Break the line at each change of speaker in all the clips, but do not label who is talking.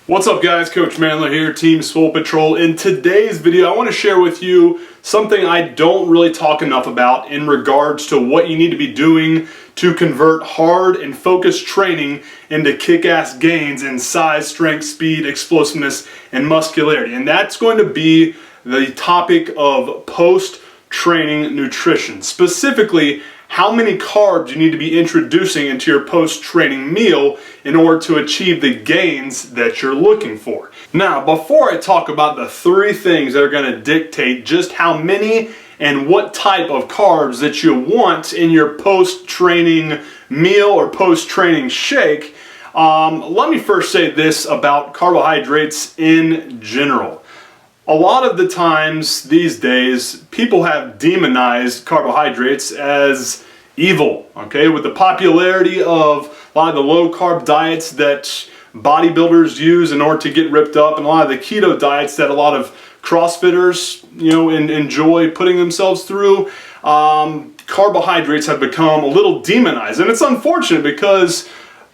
What's up guys, Coach MANdler here, Team Swole Patrol. In today's video, I want to share with you something I don't really talk enough about in regards to what you need to be doing to convert hard and focused training into kick-ass gains in size, strength, speed, explosiveness, and muscularity. And that's going to be the topic of post-training nutrition. Specifically, how many carbs you need to be introducing into your post-training meal in order to achieve the gains that you're looking for. Now, before I talk about the three things that are going to dictate just how many and what type of carbs that you want in your post-training meal or post-training shake, let me first say this about carbohydrates in general. A lot of the times these days, people have demonized carbohydrates as evil, okay? With the popularity of a lot of the low-carb diets that bodybuilders use in order to get ripped up, and a lot of the keto diets that a lot of CrossFitters, enjoy putting themselves through, carbohydrates have become a little demonized. And it's unfortunate because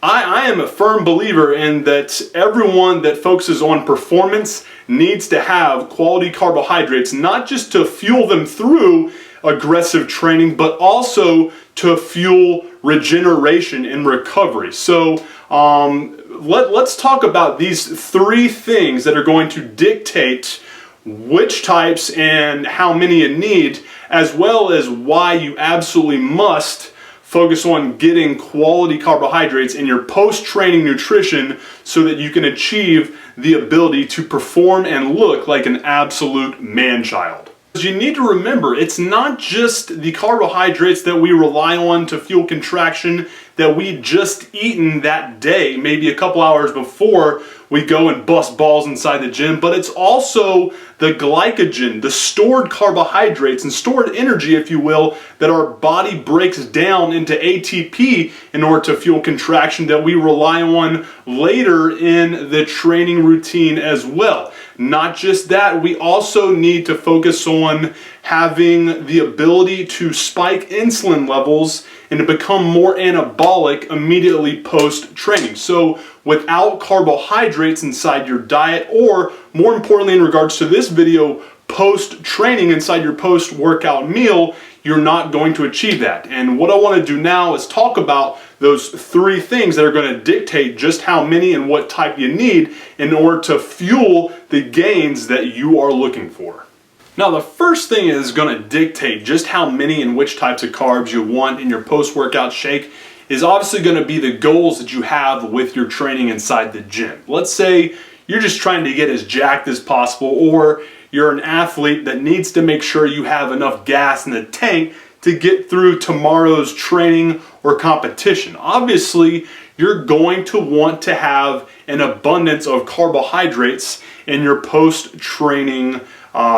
I am a firm believer in that everyone that focuses on performance needs to have quality carbohydrates, not just to fuel them through aggressive training, but also to fuel regeneration and recovery. So let's talk about these three things that are going to dictate which types and how many you need, as well as why you absolutely must focus on getting quality carbohydrates in your post-training nutrition so that you can achieve the ability to perform and look like an absolute man-child. You need to remember, it's not just the carbohydrates that we rely on to fuel contraction that we just eaten that day, maybe a couple hours before we go and bust balls inside the gym, but it's also the glycogen, the stored carbohydrates and stored energy, if you will, that our body breaks down into ATP in order to fuel contraction that we rely on later in the training routine as well. Not just that, we also need to focus on having the ability to spike insulin levels and to become more anabolic immediately post-training. So without carbohydrates inside your diet, or more importantly in regards to this video, post-training inside your post-workout meal, you're not going to achieve that. And what I want to do now is talk about those three things that are going to dictate just how many and what type you need in order to fuel the gains that you are looking for. Now, the first thing is going to dictate just how many and which types of carbs you want in your post-workout shake is obviously going to be the goals that you have with your training inside the gym. Let's say you're just trying to get as jacked as possible, or you're an athlete that needs to make sure you have enough gas in the tank to get through tomorrow's training or competition. Obviously, you're going to want to have an abundance of carbohydrates in your post-training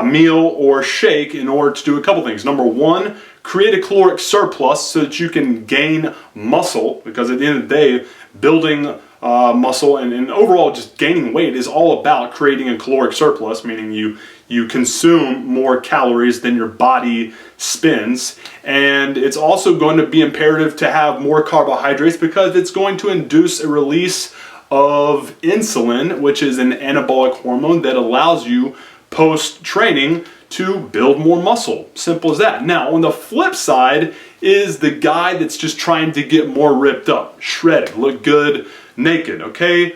meal or shake in order to do a couple things. Number one, create a caloric surplus so that you can gain muscle, because at the end of the day, building muscle and overall just gaining weight is all about creating a caloric surplus, meaning you consume more calories than your body spends. And it's also going to be imperative to have more carbohydrates because it's going to induce a release of insulin, which is an anabolic hormone that allows you post-training to build more muscle. Simple as that. Now, on the flip side is the guy that's just trying to get more ripped up, shredded, look good, naked, okay?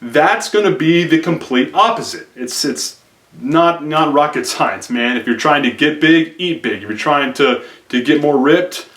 That's going to be the complete opposite. It's not rocket science, man. If you're trying to get big, eat big. If you're trying to get more ripped,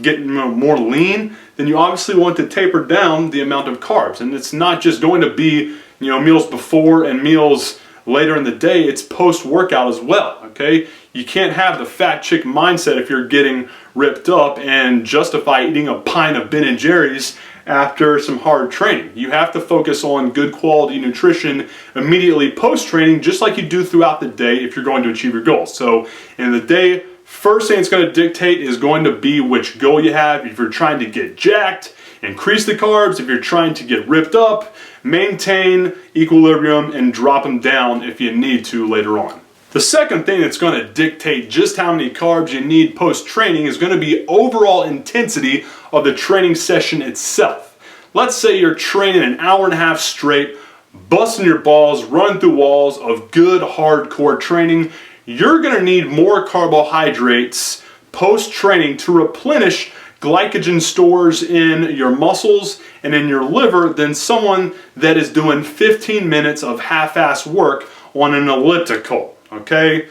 get more lean, then you obviously want to taper down the amount of carbs. And it's not just going to be, meals before and meals later in the day, it's post-workout as well, okay? You can't have the fat chick mindset if you're getting ripped up and justify eating a pint of Ben & Jerry's after some hard training. You have to focus on good quality nutrition immediately post-training, just like you do throughout the day if you're going to achieve your goals. So in the day, first thing it's going to dictate is going to be which goal you have. If you're trying to get jacked, increase the carbs. If you're trying to get ripped up, maintain equilibrium and drop them down if you need to later on. The second thing that's going to dictate just how many carbs you need post-training is going to be overall intensity of the training session itself. Let's say you're training an hour and a half straight busting your balls, running through walls of good hardcore training, you're going to need more carbohydrates post-training to replenish glycogen stores in your muscles and in your liver than someone that is doing 15 minutes of half-ass work on an elliptical, okay?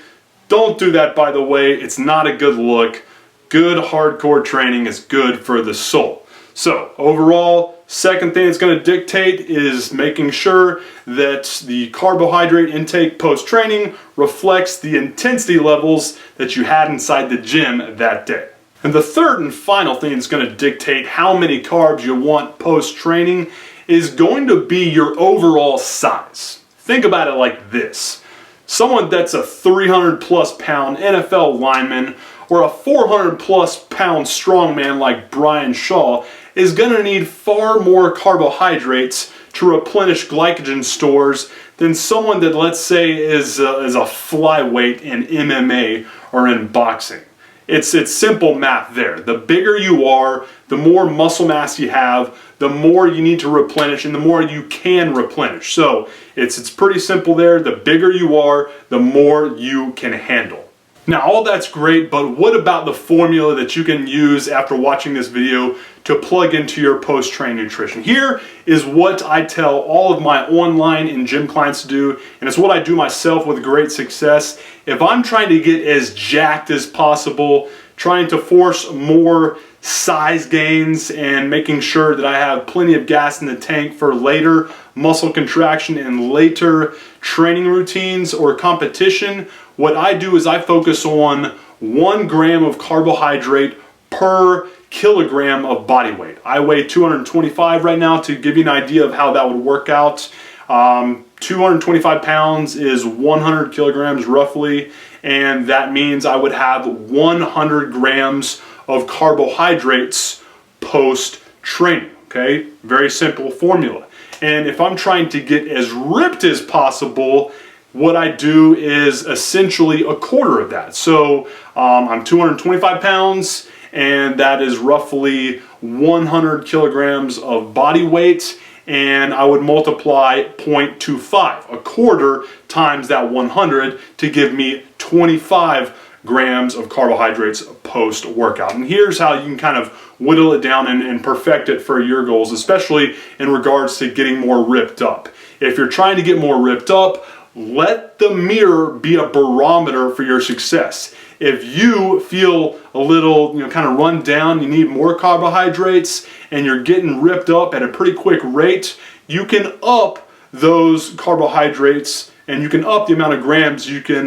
Don't do that, by the way. It's not a good look. Good hardcore training is good for the soul. So overall, second thing it's going to dictate is making sure that the carbohydrate intake post-training reflects the intensity levels that you had inside the gym that day. And the third and final thing that's going to dictate how many carbs you want post-training is going to be your overall size. Think about it like this. Someone that's a 300 plus pound NFL lineman or a 400 plus pound strongman like Brian Shaw is going to need far more carbohydrates to replenish glycogen stores than someone that, let's say, is a flyweight in MMA or in boxing. It's simple math there. The bigger you are, the more muscle mass you have, the more you need to replenish and the more you can replenish. So it's pretty simple there. The bigger you are, the more you can handle. Now, all that's great, but what about the formula that you can use after watching this video to plug into your post-training nutrition? Here is what I tell all of my online and gym clients to do, and it's what I do myself with great success. If I'm trying to get as jacked as possible, trying to force more size gains and making sure that I have plenty of gas in the tank for later muscle contraction and later training routines or competition, what I do is I focus on 1 gram of carbohydrate per kilogram of body weight. I weigh 225 right now to give you an idea of how that would work out. 225 pounds is 100 kilograms roughly, and that means I would have 100 grams of carbohydrates post-training, okay? Very simple formula. And if I'm trying to get as ripped as possible, what I do is essentially a quarter of that. So I'm 225 pounds, and that is roughly 100 kilograms of body weight, and I would multiply 0.25, a quarter times that 100 to give me 25 grams of carbohydrates post-workout. And here's how you can kind of whittle it down and perfect it for your goals, especially in regards to getting more ripped up. If you're trying to get more ripped up, let the mirror be a barometer for your success. If you feel a little, kind of run down, you need more carbohydrates, and you're getting ripped up at a pretty quick rate, you can up those carbohydrates and you can up the amount of grams you can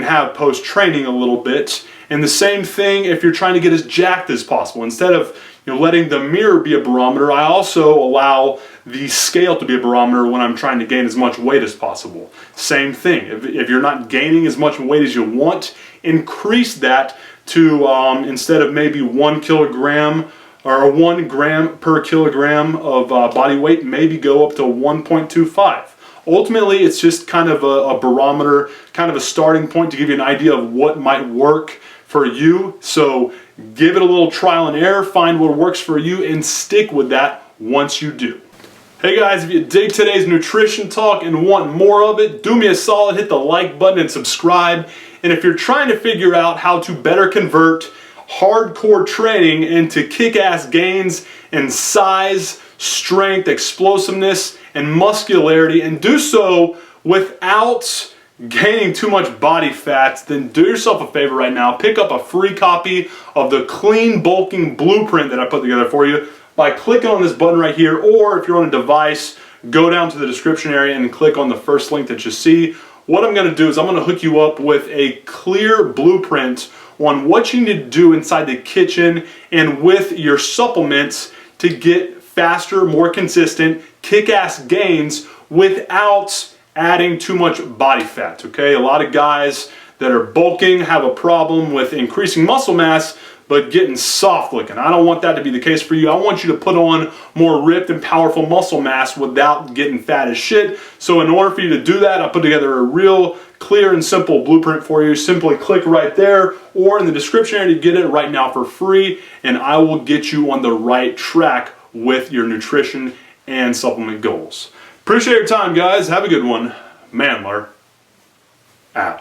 have post-training a little bit. And the same thing if you're trying to get as jacked as possible. Instead of letting the mirror be a barometer, I also allow the scale to be a barometer when I'm trying to gain as much weight as possible. Same thing. If you're not gaining as much weight as you want, increase that to, instead of maybe 1 kilogram or 1 gram per kilogram of body weight, maybe go up to 1.25. Ultimately, it's just kind of a barometer, kind of a starting point to give you an idea of what might work for you. So give it a little trial and error, find what works for you, and stick with that once you do. Hey guys, if you dig today's nutrition talk and want more of it, do me a solid, hit the like button and subscribe. And if you're trying to figure out how to better convert hardcore training into kick-ass gains in size, strength, explosiveness, and muscularity, and do so without gaining too much body fat, then do yourself a favor right now. Pick up a free copy of the Clean Bulking Blueprint that I put together for you by clicking on this button right here, or if you're on a device, go down to the description area and click on the first link that you see. What I'm going to do is I'm going to hook you up with a clear blueprint on what you need to do inside the kitchen and with your supplements to get faster, more consistent, kick-ass gains without adding too much body fat, okay? A lot of guys that are bulking have a problem with increasing muscle mass but getting soft looking. I don't want that to be the case for you. I want you to put on more ripped and powerful muscle mass without getting fat as shit. So in order for you to do that, I put together a real clear and simple blueprint for you. Simply click right there or in the description area to get it right now for free, and I will get you on the right track with your nutrition and supplement goals. Appreciate your time, guys. Have a good one. MANdler out.